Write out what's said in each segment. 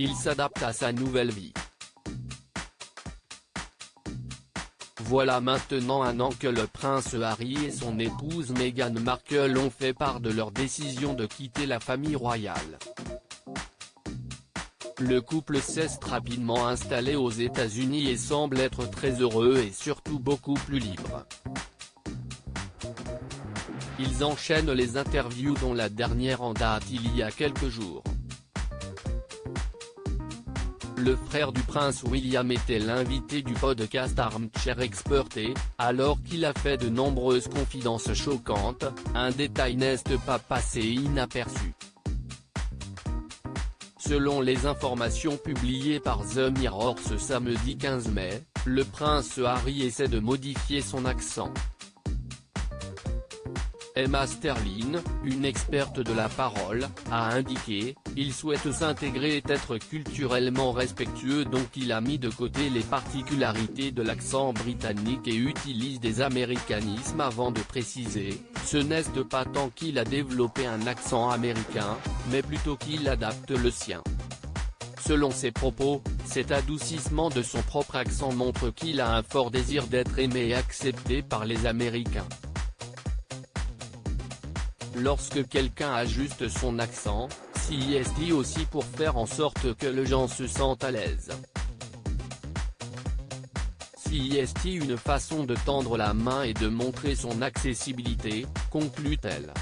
Il s'adapte à sa nouvelle vie. Voilà maintenant un an que le prince Harry et son épouse Meghan Markle ont fait part de leur décision de quitter la famille royale. Le couple s'est rapidement installé aux États-Unis et semble être très heureux et surtout beaucoup plus libre. Ils enchaînent les interviews dont la dernière en date il y a quelques jours. Le frère du prince William était l'invité du podcast Armchair Expert et, alors qu'il a fait de nombreuses confidences choquantes, un détail n'est pas passé inaperçu. Selon les informations publiées par The Mirror ce samedi 15 mai, le prince Harry essaie de modifier son accent. Emma Sterling, une experte de la parole, a indiqué « Il souhaite s'intégrer et être culturellement respectueux donc il a mis de côté les particularités de l'accent britannique et utilise des américanismes avant de préciser « Ce n'est pas tant qu'il a développé un accent américain, mais plutôt qu'il adapte le sien ». Selon ses propos, cet adoucissement de son propre accent montre qu'il a un fort désir d'être aimé et accepté par les Américains. Lorsque quelqu'un ajuste son accent, c'est aussi pour faire en sorte que les gens se sentent à l'aise. C'est une façon de tendre la main et de montrer son accessibilité, conclut-elle.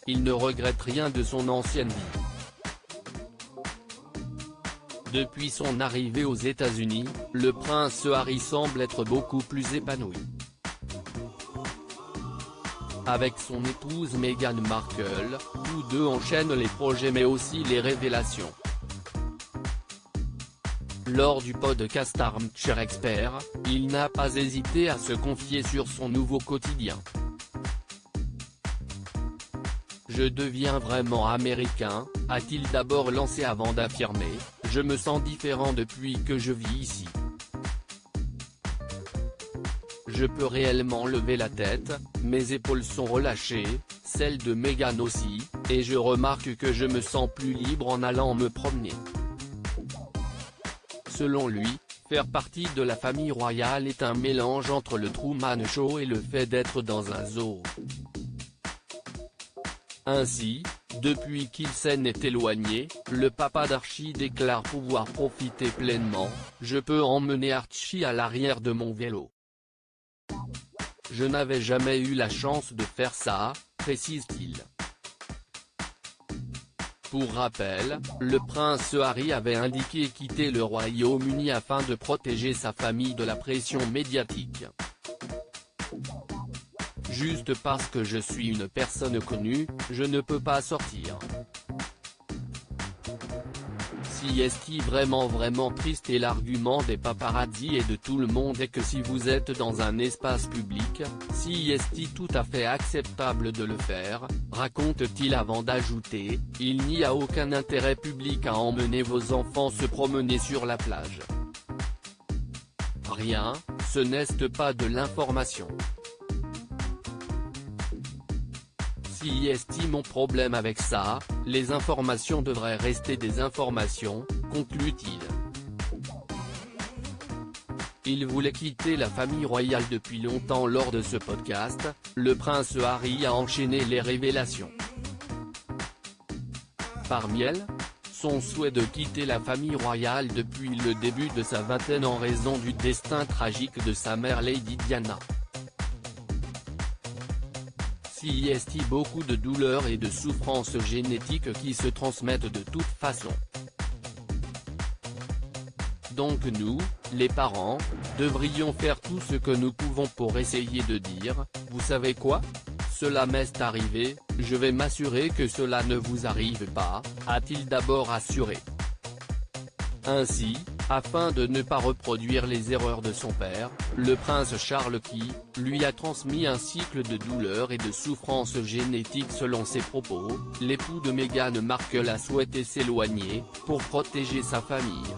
Il ne regrette rien de son ancienne vie. Depuis son arrivée aux États-Unis, le prince Harry semble être beaucoup plus épanoui. Avec son épouse Meghan Markle, tous deux enchaînent les projets mais aussi les révélations. Lors du podcast Armchair Expert, il n'a pas hésité à se confier sur son nouveau quotidien. « Je deviens vraiment américain », a-t-il d'abord lancé avant d'affirmer « Je me sens différent depuis que je vis ici. Je peux réellement lever la tête, mes épaules sont relâchées, celles de Meghan aussi, et je remarque que je me sens plus libre en allant me promener. » Selon lui, faire partie de la famille royale est un mélange entre le Truman Show et le fait d'être dans un zoo. Ainsi, depuis qu'il s'en est éloigné, le papa d'Archie déclare pouvoir profiter pleinement « Je peux emmener Archie à l'arrière de mon vélo. Je n'avais jamais eu la chance de faire ça », précise-t-il. Pour rappel, le prince Harry avait indiqué quitter le Royaume-Uni afin de protéger sa famille de la pression médiatique. « Juste parce que je suis une personne connue, je ne peux pas sortir. C'est vraiment triste et l'argument des paparazzi et de tout le monde est que si vous êtes dans un espace public, c'est tout à fait acceptable de le faire, raconte-t-il avant d'ajouter, il n'y a aucun intérêt public à emmener vos enfants se promener sur la plage. Rien, ce n'est pas de l'information. Mon problème avec ça, les informations devraient rester des informations, conclut-il. Il voulait quitter la famille royale depuis longtemps. Lors de ce podcast, le prince Harry a enchaîné les révélations. Parmi elles, son souhait de quitter la famille royale depuis le début de sa vingtaine en raison du destin tragique de sa mère Lady Diana. Beaucoup de douleurs et de souffrances génétiques qui se transmettent de toute façon. Donc nous, les parents, devrions faire tout ce que nous pouvons pour essayer de dire, vous savez quoi ? Cela m'est arrivé, je vais m'assurer que cela ne vous arrive pas, a-t-il d'abord assuré. Ainsi, afin de ne pas reproduire les erreurs de son père, le prince Charles qui, lui a transmis un cycle de douleurs et de souffrances génétiques selon ses propos, l'époux de Meghan Markle a souhaité s'éloigner, pour protéger sa famille.